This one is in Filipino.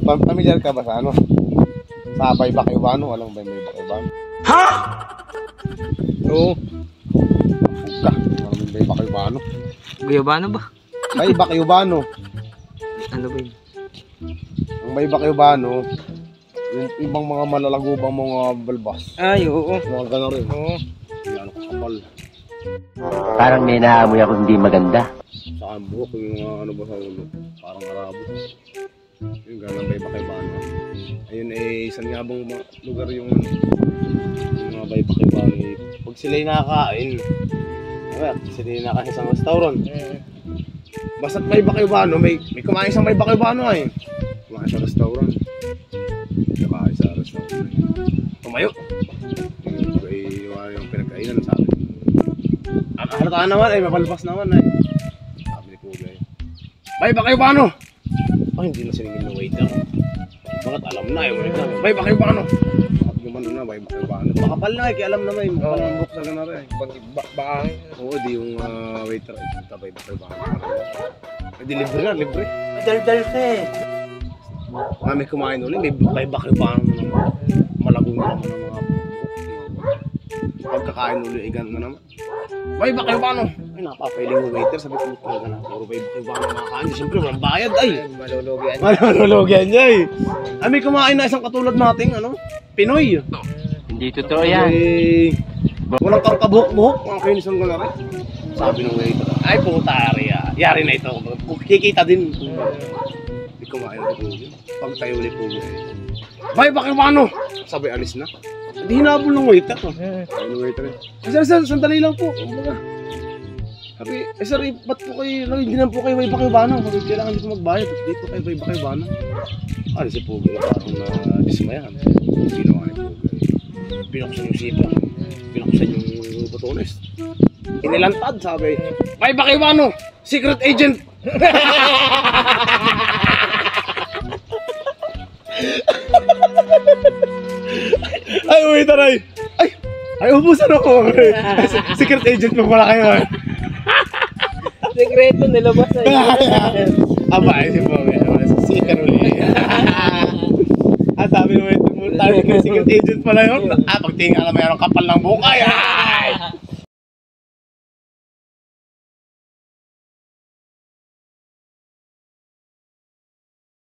Pamilyar ka ba sa ano? Sa Bay Bacaybano? Alam mo ba yung Bay Bacaybano? Ha? Oo. Puka. Alam mo yung Bay Bacaybano? Guyabano ba? Bay Bacaybano. Ano ba yun? Ang Bay Bacaybano, yung ibang mga malalagubang mga balbas. Ay, oo. Mga gano'n rin. Oo. Yan, kapal. Parang may naamoy ako hindi maganda. Saka ang buhok, yung mga ano ba sa ulo. Parang Arabo. Yung gano'n Bay Bacaybano. Ayun eh, isang ngabang lugar yung mga Bay Bacaybano. Pag sila'y nakakain, sila'y nakakain sa restaurant. Basta't Bay Bacaybano, may kumain isang Bay Bacaybano ay. Kumain sa restaurant. Kumain sa restaurant. Tumayo. Yung pinagkainan sa akin. Halataan naman ay, mapalpas naman ay. Sabi ni Pugay. Bay Bacaybano! Ay, hindi na sinigil ng waiter. Bakit alam na yung waiter. Bay Bacaybano! Bakit gumano na, Bay Bacaybano. Makapal na eh, kaya alam naman yung makapal ng book sa ganara eh. Baang. Oo, di yung waiter ay punta Bay Bacaybano. Hindi libre na, libre. Dal-dal ka eh. May kumain ulit, may Bay Bacaybano na naman. Malago na naman ang mga pagkakain ulit, ay gano'n na naman. Bay Bacaybano! Ay, napapailing yung waiter, sabi ko talaga na, puro Bay Bacaybano nakakain. Siyempre, walang bayad ay. Malulugian. Malulugyan niya eh. Ay, may kumain na isang katulad nating, ano, Pinoy. Hindi totoo yan. Ay, walang kabuhok-buhok, mga kinisan ko na rin. Sabi ng waiter, ay puta, yari na ito. Kikita din. Hindi kumain na ito. Pag tayo ulit po. Bay Bacaybano! Sabi, alis na. Hindi hinabol ng waiter. Sabi ng waiter, sir, sandali lang po. Sabi, sir, ba't po kayo, hindi naman po kayo Bay Bacaybano. Sabi, kailangan dito magbayad. Dito kayo Bay Bacaybano. Alis si Pugay, parang na-dismayan. Ginawa ni Pugay. Binuksan yung sipa. Binuksan yung botones. Inilantad, sabi. Bay Bacaybano! Secret agent! Ay, waiter ay! Ay, ubusan ako! Secret agent mo pala kayo. Sekreto nilabas na yun. Aba, ay si Pugay. Secret ulit. At sabi mo, secret agent pala yun. Pagtingin alam mo yan, ang kapal ng bukay.